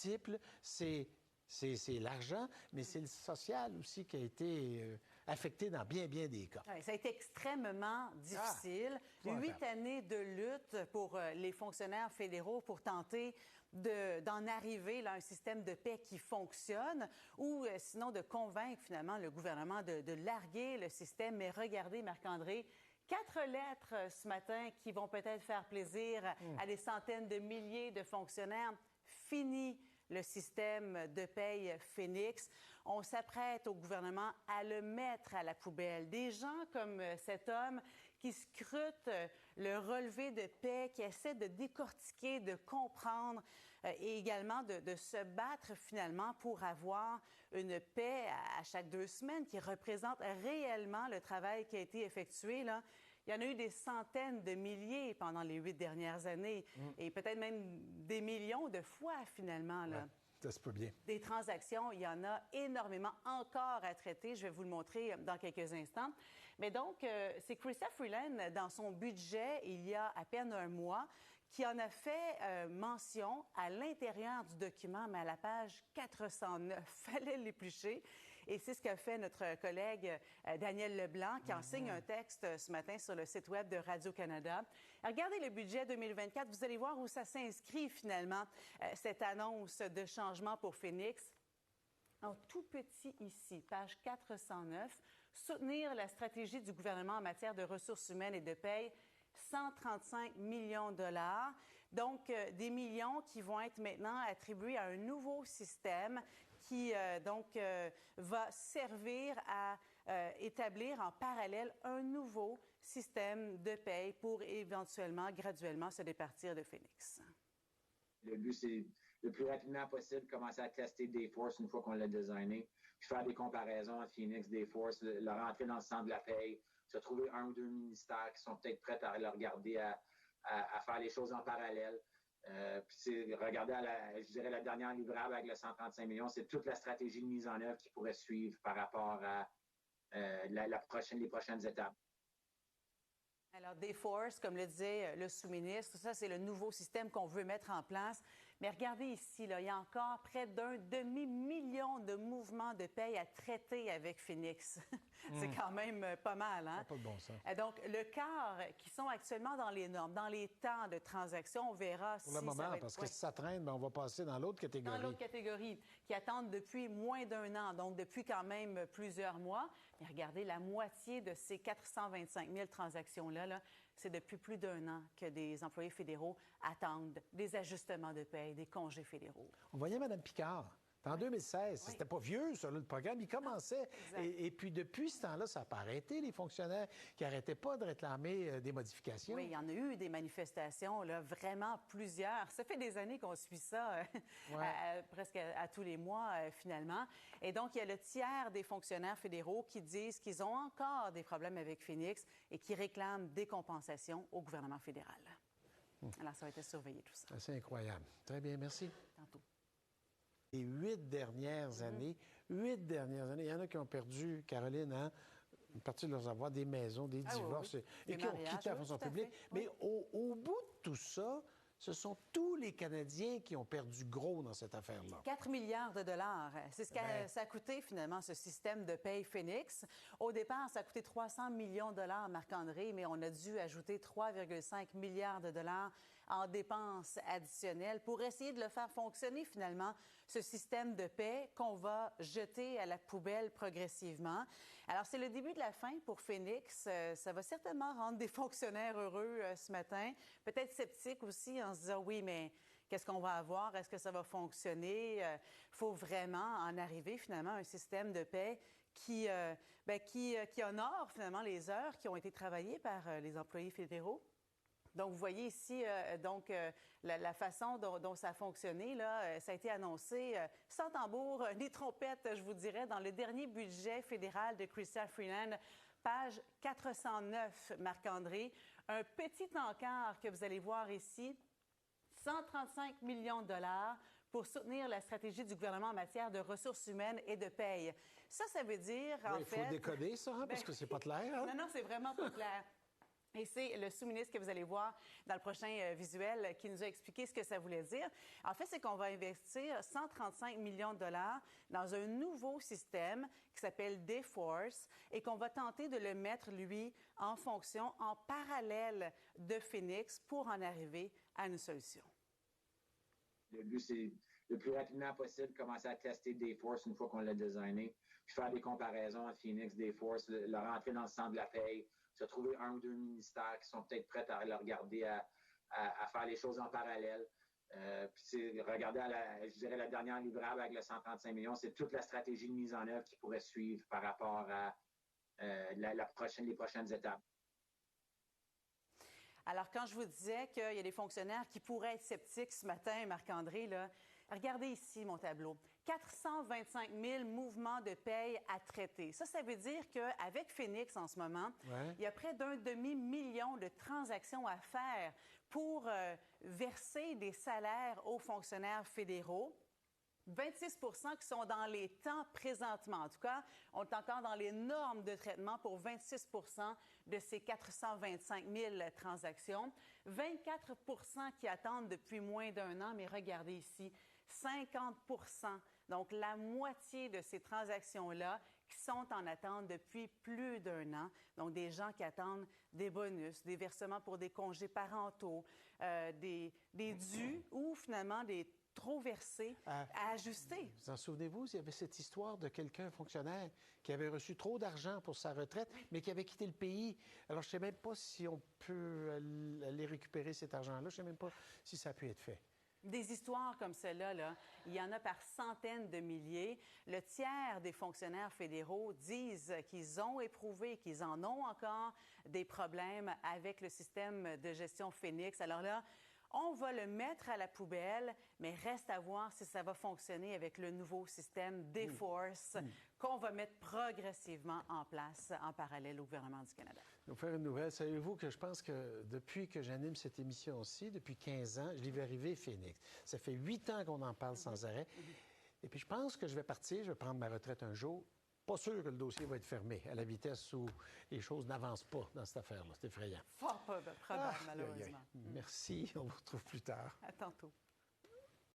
multiples. C'est l'argent, mais c'est le social aussi qui a été affecté dans bien des cas. Oui, ça a été extrêmement difficile. 8 années de lutte pour les fonctionnaires fédéraux pour tenter d'en arriver là, à un système de paix qui fonctionne ou sinon de convaincre finalement le gouvernement de larguer le système. Mais regardez, Marc-André, 4 lettres ce matin qui vont peut-être faire plaisir à des centaines de milliers de fonctionnaires. Fini le système de paye Phoenix. On s'apprête au gouvernement à le mettre à la poubelle. Des gens comme cet homme qui scrutent le relevé de paie, qui essaie de décortiquer, de comprendre et également de se battre finalement pour avoir une paie à chaque 2 semaines qui représente réellement le travail qui a été effectué, là. Il y en a eu des centaines de milliers pendant les 8 dernières années et peut-être même des millions de fois finalement, là. Ouais, ça se peut bien. Des transactions, il y en a énormément encore à traiter. Je vais vous le montrer dans quelques instants. Mais donc, c'est Chrystia Freeland, dans son budget, il y a à peine un mois, qui en a fait mention à l'intérieur du document, mais à la page 409. Fallait l'éplucher. Et c'est ce qu'a fait notre collègue Daniel Leblanc, qui en signe un texte ce matin sur le site web de Radio-Canada. Regardez le budget 2024. Vous allez voir où ça s'inscrit finalement, cette annonce de changement pour Phoenix. En tout petit ici, page 409, soutenir la stratégie du gouvernement en matière de ressources humaines et de paye, 135 millions de dollars. Donc, des millions qui vont être maintenant attribués à un nouveau système qui, va servir à établir en parallèle un nouveau système de paye pour éventuellement, graduellement, se départir de Phoenix. Le but, c'est le plus rapidement possible commencer à tester Dayforce une fois qu'on l'a designé, puis faire des comparaisons entre Phoenix, Dayforce, le rentrer dans le centre de la paye, se trouver 1 ou 2 ministères qui sont peut-être prêts à le regarder, à faire les choses en parallèle. Puis c'est regarder je dirais la dernière livrable avec le 135 millions, c'est toute la stratégie de mise en œuvre qui pourrait suivre par rapport à les prochaines étapes. Alors, Dayforce, comme le disait le sous-ministre, ça, c'est le nouveau système qu'on veut mettre en place. Mais regardez ici, là, il y a encore près d'1 demi-million de mouvements de paye à traiter avec Phoenix. C'est quand même pas mal, hein? Ça n'a pas de bon sens. Donc, le quart qui sont actuellement dans les normes, dans les temps de transaction, on verra pour le moment, parce que si ça traîne, bien, on va passer dans l'autre catégorie. Dans l'autre catégorie, qui attendent depuis moins d'1 an, donc depuis quand même plusieurs mois. Mais regardez, la moitié de ces 425 000 transactions-là, c'est depuis plus d'1 an que des employés fédéraux attendent des ajustements de paie, des congés fédéraux. On voyait Mme Picard. En 2016, c'était pas vieux, ça, là, le programme. Il commençait. Et puis, depuis ce temps-là, ça n'a pas arrêté, les fonctionnaires qui n'arrêtaient pas de réclamer des modifications. Oui, il y en a eu des manifestations, là, vraiment plusieurs. Ça fait des années qu'on suit ça, presque à tous les mois, finalement. Et donc, il y a le tiers des fonctionnaires fédéraux qui disent qu'ils ont encore des problèmes avec Phoenix et qui réclament des compensations au gouvernement fédéral. Alors, ça va être surveillé, tout ça. C'est incroyable. Très bien, merci. Tantôt. Les 8 dernières années, il y en a qui ont perdu, Caroline, hein, une partie de leurs avoirs, des maisons, des divorces, et qui ont quitté la fonction publique. Mais au bout de tout ça, ce sont tous les Canadiens qui ont perdu gros dans cette affaire-là. 4 milliards de dollars. C'est ce que ça a coûté, finalement, ce système de paye Phoenix. Au départ, ça a coûté 300 millions de dollars, Marc-André, mais on a dû ajouter 3,5 milliards de dollars en dépenses additionnelles pour essayer de le faire fonctionner, finalement, ce système de paie qu'on va jeter à la poubelle progressivement. Alors, c'est le début de la fin pour Phoenix. Ça va certainement rendre des fonctionnaires heureux ce matin, peut-être sceptiques aussi, en se disant, oui, mais qu'est-ce qu'on va avoir? Est-ce que ça va fonctionner? Il faut vraiment en arriver, finalement, à un système de paie qui honore, finalement, les heures qui ont été travaillées par les employés fédéraux. Donc, vous voyez ici, la façon dont ça a fonctionné, là, ça a été annoncé sans tambour ni trompette, je vous dirais, dans le dernier budget fédéral de Chrystia Freeland, page 409, Marc-André. Un petit encart que vous allez voir ici, 135 millions de dollars pour soutenir la stratégie du gouvernement en matière de ressources humaines et de paye. Ça veut dire, en fait... Il faut décoder ça, hein, parce que c'est pas clair. Hein? Non, c'est vraiment pas clair. Et c'est le sous-ministre que vous allez voir dans le prochain visuel qui nous a expliqué ce que ça voulait dire. En fait, c'est qu'on va investir 135 millions de dollars dans un nouveau système qui s'appelle D-Force et qu'on va tenter de le mettre, lui, en fonction en parallèle de Phoenix pour en arriver à une solution. Le but, c'est le plus rapidement possible commencer à tester D-Force une fois qu'on l'a designé, puis faire des comparaisons à Phoenix, D-Force, le rentrer dans le centre de la paye, se trouver un ou deux ministères qui sont peut-être prêts à le regarder, à faire les choses en parallèle. Puis regarder, je dirais, la dernière livrable avec le 135 millions, c'est toute la stratégie de mise en œuvre qui pourrait suivre par rapport à les prochaines étapes. Alors, quand je vous disais qu'il y a des fonctionnaires qui pourraient être sceptiques ce matin, Marc-André, là, regardez ici mon tableau. 425 000 mouvements de paye à traiter. Ça veut dire qu'avec Phoenix en ce moment, il y a près d'un demi-million de transactions à faire pour verser des salaires aux fonctionnaires fédéraux. 26 qui sont dans les temps présentement. En tout cas, on est encore dans les normes de traitement pour 26 de ces 425 000 transactions. 24 qui attendent depuis moins d'un an, mais regardez ici, 50 donc la moitié de ces transactions-là qui sont en attente depuis plus d'un an. Donc, des gens qui attendent des bonus, des versements pour des congés parentaux, des dus ou finalement des trop versés à ajuster. Vous en souvenez-vous, il y avait cette histoire de quelqu'un, fonctionnaire, qui avait reçu trop d'argent pour sa retraite, mais qui avait quitté le pays. Alors, je ne sais même pas si on peut aller récupérer cet argent-là. Je ne sais même pas si ça a pu être fait. Des histoires comme celle-là, il y en a par centaines de milliers. Le tiers des fonctionnaires fédéraux disent qu'ils ont éprouvé, qu'ils en ont encore des problèmes avec le système de gestion Phoenix. Alors là, on va le mettre à la poubelle, mais reste à voir si ça va fonctionner avec le nouveau système D-Force qu'on va mettre progressivement en place en parallèle au gouvernement du Canada. Je vais vous faire une nouvelle. Savez-vous que je pense que depuis que j'anime cette émission-ci, depuis 15 ans, je l'ai vu arriver Phoenix. Ça fait 8 ans qu'on en parle sans arrêt. Et puis je pense que je vais partir, je vais prendre ma retraite un jour. Pas sûr que le dossier va être fermé à la vitesse où les choses n'avancent pas dans cette affaire-là. C'est effrayant. Fort probable, malheureusement. Merci. On vous retrouve plus tard. À tantôt.